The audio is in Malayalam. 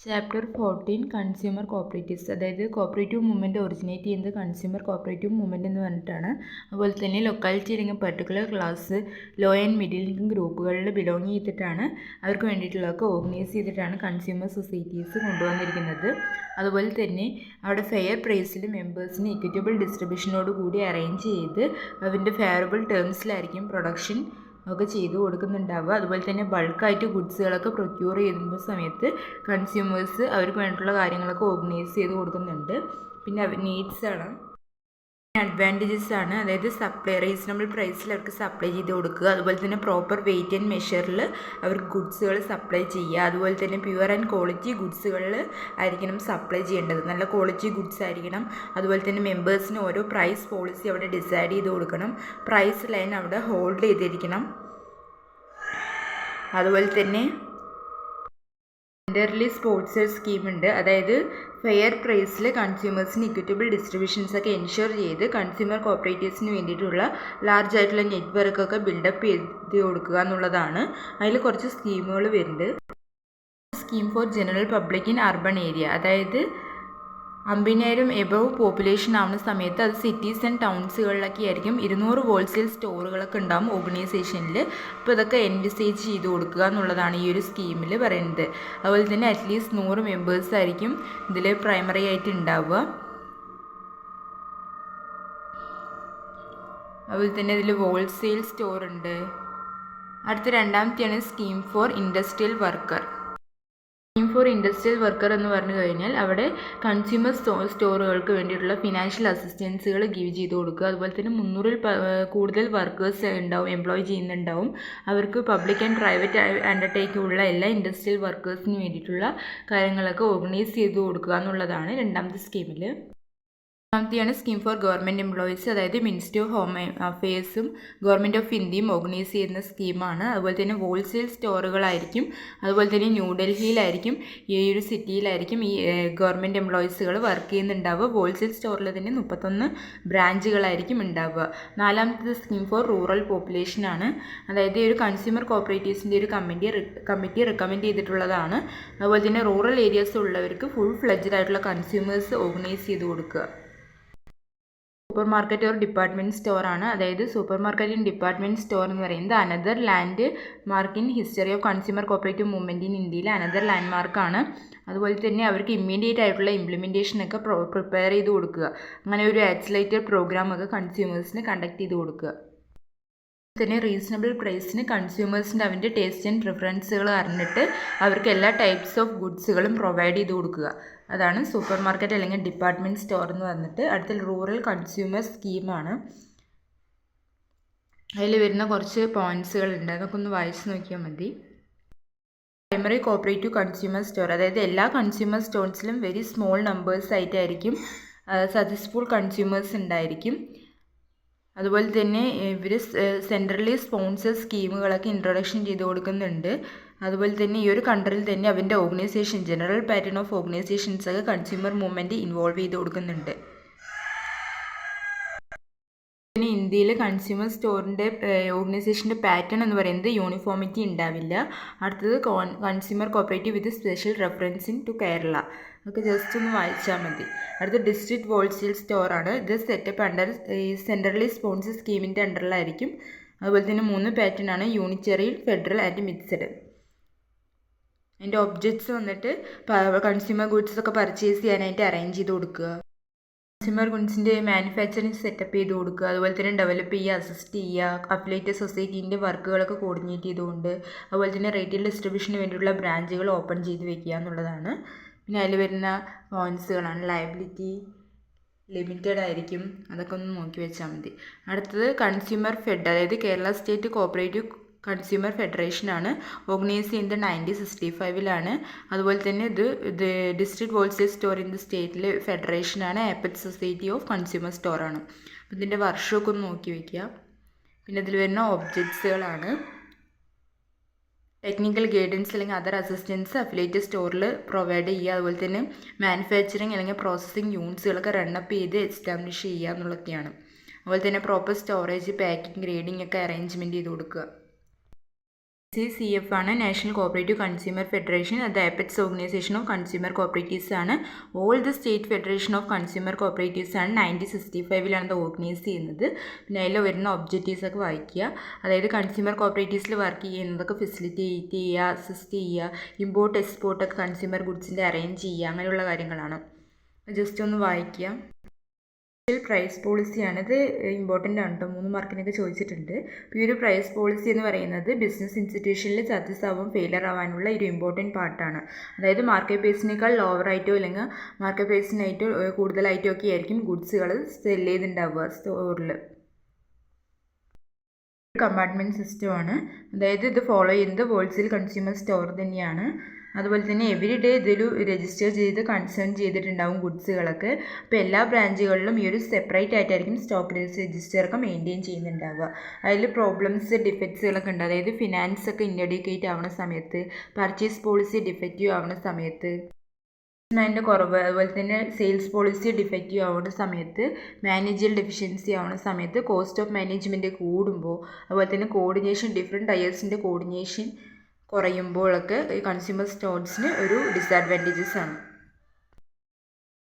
Chapter 14 consumer cooperatives. അതായത് കോപ്പറേറ്റീവ് മൂവ്മെൻറ്റ് ഒറിജിനേറ്റ് ചെയ്യുന്നത് കൺസ്യൂമർ കോപ്പറേറ്റീവ് മൂവ്മെൻറ്റ് എന്ന് പറഞ്ഞിട്ടാണ്. അതുപോലെ തന്നെ ലൊക്കാലിറ്റി അല്ലെങ്കിൽ particular class, law and middle income ഗ്രൂപ്പുകളിൽ ബിലോങ് ചെയ്തിട്ടാണ് അവർക്ക് വേണ്ടിയിട്ടുള്ളതൊക്കെ ഓർഗനൈസ് ചെയ്തിട്ടാണ് കൺസ്യൂമർ സൊസൈറ്റീസ് കൊണ്ടുവന്നിരിക്കുന്നത്. അതുപോലെ തന്നെ അവിടെ ഫെയർ പ്രൈസിൽ മെമ്പേഴ്സിന് ഇക്വിറ്റബിൾ ഡിസ്ട്രിബ്യൂഷനോട് കൂടി അറേഞ്ച് ചെയ്ത് അതിൻ്റെ ഫെയറബിൾ ടേംസിലായിരിക്കും പ്രൊഡക്ഷൻ ഒക്കെ ചെയ്ത് കൊടുക്കുന്നുണ്ടാവുക. അതുപോലെ തന്നെ ബൾക്കായിട്ട് ഗുഡ്സുകളൊക്കെ പ്രൊക്യൂർ ചെയ്യുന്ന സമയത്ത് കൺസ്യൂമേഴ്സ് അവർക്ക് വേണ്ടിയിട്ടുള്ള കാര്യങ്ങളൊക്കെ ഓർഗനൈസ് ചെയ്ത് കൊടുക്കുന്നുണ്ട്. പിന്നെ നീഡ്സ് ആണ്, അഡ്വാൻറ്റേജസ് ആണ്. അതായത് റീസണബിൾ പ്രൈസിൽ അവർക്ക് സപ്ലൈ ചെയ്ത് കൊടുക്കുക. അതുപോലെ തന്നെ പ്രോപ്പർ വെയിറ്റ് ആൻഡ് മെഷറിൽ അവർക്ക് ഗുഡ്സുകൾ സപ്ലൈ ചെയ്യുക. അതുപോലെ തന്നെ പ്യുവർ ആൻഡ് ക്വാളിറ്റി ഗുഡ്സുകളിൽ ആയിരിക്കണം സപ്ലൈ ചെയ്യേണ്ടത്. നല്ല ക്വാളിറ്റി ഗുഡ്സ് ആയിരിക്കണം. അതുപോലെ തന്നെ മെമ്പേഴ്സിന് ഓരോ പ്രൈസ് പോളിസി അവിടെ ഡിസൈഡ് ചെയ്ത് കൊടുക്കണം. പ്രൈസ് ലൈൻ അവിടെ ഹോൾഡ് ചെയ്തിരിക്കണം. അതുപോലെ തന്നെ സെൻറ്ററലി സ്പോൺസർ സ്കീമുണ്ട്. അതായത് ഫെയർ പ്രൈസിൽ കൺസ്യൂമേഴ്സിന് ഇക്വിറ്റബിൾ ഡിസ്ട്രിബ്യൂഷൻസ് ഒക്കെ എൻഷുർ ചെയ്ത് കൺസ്യൂമർ കോപ്പറേറ്റീവ്സിന് വേണ്ടിയിട്ടുള്ള ലാർജ് ആയിട്ടുള്ള നെറ്റ്വർക്കൊക്കെ ബിൽഡപ്പ് ചെയ്ത് കൊടുക്കുക എന്നുള്ളതാണ്. അതിൽ കുറച്ച് സ്കീമുകൾ വരുന്നുണ്ട്. Scheme for general public in urban area. അതായത് 50,000 എബവ് പോപ്പുലേഷൻ ആവുന്ന സമയത്ത് അത് സിറ്റീസ് ആൻഡ് ടൗൺസുകളിലൊക്കെ ആയിരിക്കും 200 ഹോൾസെയിൽ സ്റ്റോറുകളൊക്കെ ഉണ്ടാകും ഓർഗനൈസേഷനിൽ. അപ്പോൾ ഇതൊക്കെ എൻവിസേജ് ചെയ്ത് കൊടുക്കുക എന്നുള്ളതാണ് ഈ ഒരു സ്കീമിൽ പറയുന്നത്. അതുപോലെ തന്നെ അറ്റ്ലീസ്റ്റ് 100 മെമ്പേഴ്സ് ആയിരിക്കും ഇതിൽ പ്രൈമറി ആയിട്ട് ഉണ്ടാവുക. അതുപോലെ തന്നെ ഇതിൽ ഹോൾസെയിൽ സ്റ്റോർ ഉണ്ട്. അടുത്ത രണ്ടാമത്തെയാണ് scheme for industrial worker. Scheme for industrial worker എന്ന് പറഞ്ഞു കഴിഞ്ഞാൽ അവിടെ കൺസ്യൂമർ സ്റ്റോറുകൾക്ക് വേണ്ടിയിട്ടുള്ള ഫിനാൻഷ്യൽ അസിസ്റ്റൻസുകൾ ഗിവ് ചെയ്ത് കൊടുക്കുക. അതുപോലെ തന്നെ 300-ൽ കൂടുതൽ വർക്കേഴ്സ് ഉണ്ടാവും, എംപ്ലോയ് ചെയ്യുന്നുണ്ടാവും. അവർക്ക് പബ്ലിക് ആൻഡ് പ്രൈവറ്റ് അണ്ടർടേക്കുള്ള എല്ലാ ഇൻഡസ്ട്രിയൽ വർക്കേഴ്സിന് വേണ്ടിയിട്ടുള്ള കാര്യങ്ങളൊക്കെ ഓർഗനൈസ് ചെയ്ത് കൊടുക്കുക എന്നുള്ളതാണ് രണ്ടാമത്തെ സ്കീമിൽ. മൂന്നാമത്തെയാണ് സ്കീം ഫോർ ഗവൺമെൻറ് എംപ്ലോയീസ്. അതായത് മിനിസ്ട്രി ഓഫ് ഹോം അഫെയർസും ഗവൺമെൻറ് ഓഫ് ഇന്ത്യയും ഓർഗനൈസ് ചെയ്യുന്ന സ്കീമാണ്. അതുപോലെ തന്നെ ഹോൾസെയിൽ സ്റ്റോറുകളായിരിക്കും. അതുപോലെ തന്നെ ന്യൂഡൽഹിയിലായിരിക്കും, ഈ ഒരു സിറ്റിയിലായിരിക്കും ഈ ഗവൺമെൻറ് എംപ്ലോയീസുകൾ വർക്ക് ചെയ്യുന്നുണ്ടാവുക. ഹോൾസെയിൽ സ്റ്റോറിൽ തന്നെ 31 ബ്രാഞ്ചുകളായിരിക്കും ഉണ്ടാവുക. നാലാമത്തെ സ്കീം ഫോർ റൂറൽ പോപ്പുലേഷനാണ്. അതായത് ഒരു കൺസ്യൂമർ കോപ്പറേറ്റീവ്സിൻ്റെ ഒരു കമ്മിറ്റി റെക്കമെൻഡ് ചെയ്തിട്ടുള്ളതാണ്. അതുപോലെ തന്നെ റൂറൽ ഏരിയാസ് ഉള്ളവർക്ക് ഫുൾ ഫ്ലെഡ്ജഡ് ആയിട്ടുള്ള കൺസ്യൂമേഴ്സ് ഓർഗനൈസ് ചെയ്ത് കൊടുക്കുക. സൂപ്പർ മാർക്കറ്റ് ഒരു ഡിപ്പാർട്ട്മെൻറ്റ് സ്റ്റോറാണ്. അതായത് super market in department store എന്ന് പറയുന്നത് another land mark in history of consumer cooperative movement in ഇന്ത്യയിലെ അനദർ ലാൻഡ് മാർക്കാണ്. അതുപോലെ തന്നെ അവർക്ക് ഇമ്മീഡിയറ്റ് ആയിട്ടുള്ള ഇംപ്ലിമെൻറ്റേഷനൊക്കെ പ്രിപ്പയർ ചെയ്ത് കൊടുക്കുക. അങ്ങനെ ഒരു ആക്സിലേറ്റഡ് പ്രോഗ്രാമൊക്കെ കൺസ്യൂമേഴ്സിന് കണ്ടക്ട് ചെയ്ത് കൊടുക്കുക. തന്നെ റീസണബിൾ പ്രൈസിന് കൺസ്യൂമേഴ്സിൻ്റെ അവൻ്റെ ടേസ്റ്റ് ആൻഡ് പ്രിഫറൻസുകൾ അറിഞ്ഞിട്ട് അവർക്ക് എല്ലാ ടൈപ്സ് ഓഫ് ഗുഡ്സുകളും പ്രൊവൈഡ് ചെയ്ത് കൊടുക്കുക. അതാണ് സൂപ്പർ മാർക്കറ്റ് അല്ലെങ്കിൽ ഡിപ്പാർട്ട്മെൻറ്റ് സ്റ്റോർ എന്ന് പറഞ്ഞിട്ട്. അടുത്ത റൂറൽ കൺസ്യൂമർ സ്കീമാണ്. അതിൽ വരുന്ന കുറച്ച് പോയിൻറ്റ്സുകളുണ്ട്, അതൊക്കെ ഒന്ന് വായിച്ച് നോക്കിയാൽ മതി. Primary cooperative consumer store. അതായത് എല്ലാ കൺസ്യൂമർ സ്റ്റോർസിലും വെരി സ്മോൾ നമ്പേഴ്സ് ആയിട്ടായിരിക്കും സക്സസ്ഫുൾ കൺസ്യൂമേഴ്സ് ഉണ്ടായിരിക്കും. അതുപോലെ തന്നെ ഇവർ സെൻട്രലി സ്പോൺസർ സ്കീമുകളൊക്കെ ഇൻട്രൊഡക്ഷൻ ചെയ്ത് കൊടുക്കുന്നുണ്ട്. അതുപോലെ തന്നെ ഈ ഒരു കൺട്രിയിൽ തന്നെ അവൻ്റെ ഓർഗനൈസേഷൻ ജനറൽ പാറ്റേൺ ഓഫ് ഓർഗനൈസേഷൻസൊക്കെ കൺസ്യൂമർ മൂവ്മെൻറ്റ് ഇൻവോൾവ് ചെയ്ത് കൊടുക്കുന്നുണ്ട്. പിന്നെ ഇന്ത്യയിൽ കൺസ്യൂമർ സ്റ്റോറിൻ്റെ ഓർഗനൈസേഷൻ്റെ പാറ്റേൺ എന്ന് പറയുന്നത് യൂണിഫോമിറ്റി ഉണ്ടാവില്ല. അടുത്തത് consumer cooperative with special reference to Kerala. അതൊക്കെ ജസ്റ്റ് ഒന്ന് വായിച്ചാൽ മതി. അടുത്ത ഡിസ്ട്രിക്ട് ഹോൾസെയിൽ സ്റ്റോറാണ്. ഇത് സെറ്റപ്പ് അണ്ടർ ഈ സെൻട്രലി സ്പോൺസർ സ്കീമിൻ്റെ അണ്ടറിലായിരിക്കും. അതുപോലെ തന്നെ 3 പാറ്റേൺ ആണ്: യൂണിറ്ററി, ഫെഡറൽ ആൻഡ് മിക്സഡ്. അതിൻ്റെ ഒബ്ജക്ട്സ് വന്നിട്ട് കൺസ്യൂമർ ഗുഡ്സ് ഒക്കെ പർച്ചേസ് ചെയ്യാനായിട്ട് അറേഞ്ച് ചെയ്ത് കൊടുക്കുക, കൺസ്യൂമർ ഗുഡ്സിൻ്റെ മാനുഫാക്ചറിങ് സെറ്റപ്പ് ചെയ്ത് കൊടുക്കുക, അതുപോലെ തന്നെ ഡെവലപ്പ് ചെയ്യുക, അസിസ്റ്റ് ചെയ്യുക, അഫിലിയേറ്റഡ് സൊസൈറ്റീൻ്റെ വർക്കുകളൊക്കെ കോർഡിനേറ്റ് ചെയ്തുകൊണ്ട്, അതുപോലെ തന്നെ റീറ്റെയിൽ ഡിസ്ട്രിബ്യൂഷന് വേണ്ടിയുള്ള ബ്രാഞ്ചുകൾ ഓപ്പൺ ചെയ്ത് വെക്കുക എന്നുള്ളതാണ്. പിന്നെ അതിൽ വരുന്ന പോയിൻറ്റ്സുകളാണ് ലയബിലിറ്റി ലിമിറ്റഡ് ആയിരിക്കും, അതൊക്കെ ഒന്ന് നോക്കി വെച്ചാൽ മതി. അടുത്തത് കൺസ്യൂമർ ഫെഡ്. അതായത് കേരള സ്റ്റേറ്റ് കോപ്പറേറ്റീവ് കൺസ്യൂമർ ഫെഡറേഷനാണ്. ഓർഗനൈസ് ചെയ്യുന്നത് 1965-ലാണ്. അതുപോലെ തന്നെ ഇത് district wholesale store in the സ്റ്റേറ്റിലെ ഫെഡറേഷനാണ്. ആപ്പറ്റ് സൊസൈറ്റി ഓഫ് കൺസ്യൂമർ സ്റ്റോറാണ്. അപ്പോൾ ഇതിൻ്റെ വർഷമൊക്കെ ഒന്ന് നോക്കി വയ്ക്കുക. പിന്നെ ഇതിൽ വരുന്ന ഒബ്ജക്ട്സുകളാണ്: ടെക്നിക്കൽ ഗൈഡൻസ് അല്ലെങ്കിൽ അതർ അസിസ്റ്റൻസ് അഫിലിയേറ്റഡ് സ്റ്റോറിൽ പ്രൊവൈഡ് ചെയ്യുക. അതുപോലെ തന്നെ മാനുഫാക്ചറിങ് അല്ലെങ്കിൽ പ്രോസസ്സിങ് യൂണിറ്റ്സുകളൊക്കെ റണ്ണപ്പ് ചെയ്ത് എസ്റ്റാബ്ലിഷ് ചെയ്യുക എന്നുള്ളതൊക്കെയാണ്. അതുപോലെ തന്നെ പ്രോപ്പർ സ്റ്റോറേജ്, പാക്കിംഗ്, ഗ്രേഡിംഗ് ഒക്കെ അറേഞ്ച്മെൻറ്റ് ചെയ്ത് കൊടുക്കുക. NCCF ആണ് നാഷണൽ കോപ്പറേറ്റീവ് കൺസ്യൂമർ ഫെഡറേഷൻ. അത് apex organisation of consumer cooperatives ആണ്. All the state federation of consumer cooperatives ആണ് 1965 ഇത് ഓർഗനൈസ് ചെയ്യുന്നത്. പിന്നെ അതിൽ വരുന്ന ഒബ്ജക്റ്റീവ്സ് ഒക്കെ വായിക്കുക. അതായത് കൺസ്യൂമർ കോപ്പറേറ്റീവ്സിൽ വർക്ക് ചെയ്യുന്നതൊക്കെ ഫെസിലിറ്റേറ്റ് ചെയ്യുക, അസിസ്റ്റ് ചെയ്യുക, ഇമ്പോർട്ട് എക്സ്പോർട്ടൊക്കെ കൺസ്യൂമർ ഗുഡ്സിൻ്റെ അറേഞ്ച് ചെയ്യുക, അങ്ങനെയുള്ള കാര്യങ്ങളാണ്. ജസ്റ്റ് ഒന്ന് വായിക്കുക. പ്രൈസ് പോളിസിയാണ്. ഇത് ഇമ്പോർട്ടൻ്റ് ആണ് കേട്ടോ, 3 മാർക്കിനൊക്കെ ചോദിച്ചിട്ടുണ്ട്. അപ്പോൾ ഈ ഒരു പ്രൈസ് പോളിസി എന്ന് പറയുന്നത് ബിസിനസ് ഇൻസ്റ്റിറ്റ്യൂഷനിൽ സക്സസ് ആവും ഫെയിലർ ആവാനുള്ള ഒരു ഇമ്പോർട്ടൻറ്റ് പാർട്ടാണ്. അതായത് മാർക്കറ്റ് പ്രൈസിനേക്കാൾ ലോവറായിട്ടോ അല്ലെങ്കിൽ മാർക്കറ്റ് പ്രൈസിനായിട്ടോ കൂടുതലായിട്ടോ ഒക്കെ ആയിരിക്കും ഗുഡ്സുകൾ സെല് ചെയ്തിട്ടുണ്ടാവുക സ്റ്റോറിൽ. കമ്പാർട്ട്മെൻറ്റ് സിസ്റ്റമാണ്. അതായത് ഇത് ഫോളോ ചെയ്യുന്നത് ഹോൾസെയിൽ കൺസ്യൂമർ സ്റ്റോർ തന്നെയാണ്. അതുപോലെ തന്നെ എവറി ഡേ ഇതിൽ രജിസ്റ്റർ ചെയ്ത് കൺസേൺ ചെയ്തിട്ടുണ്ടാവും ഗുഡ്സുകളൊക്കെ. അപ്പോൾ എല്ലാ ബ്രാഞ്ചുകളിലും ഈ ഒരു സെപ്പറേറ്റ് ആയിട്ടായിരിക്കും സ്റ്റോക്ക് രജിസ്റ്ററൊക്കെ മെയിൻറ്റെയിൻ ചെയ്യുന്നുണ്ടാവുക. അതിൽ പ്രോബ്ലംസ് ഡിഫക്ട്സുകളൊക്കെ ഉണ്ട്. അതായത് ഫിനാൻസ് ഒക്കെ ഇൻഡിക്കേറ്റ് ആവുന്ന സമയത്ത്, പർച്ചേസ് പോളിസി ഡിഫക്റ്റീവ് ആവുന്ന സമയത്ത്, അതിൻ്റെ കുറവ്, അതുപോലെ തന്നെ സെയിൽസ് പോളിസി ഡിഫക്റ്റീവ് ആവുന്ന സമയത്ത്, മാനേജറിയൽ ഡെഫിഷ്യൻസി ആവുന്ന സമയത്ത്, കോസ്റ്റ് ഓഫ് മാനേജ്മെൻറ്റ് കൂടുമ്പോൾ, അതുപോലെ തന്നെ കോർഡിനേഷൻ ഡിഫറെൻറ്റ് ടയേഴ്സിൻ്റെ കോർഡിനേഷൻ കുറയുമ്പോഴൊക്കെ ഈ കൺസ്യൂമർ സ്റ്റോർസിന് ഒരു ഡിസഡ്വാൻറ്റേജസ് ആണ്.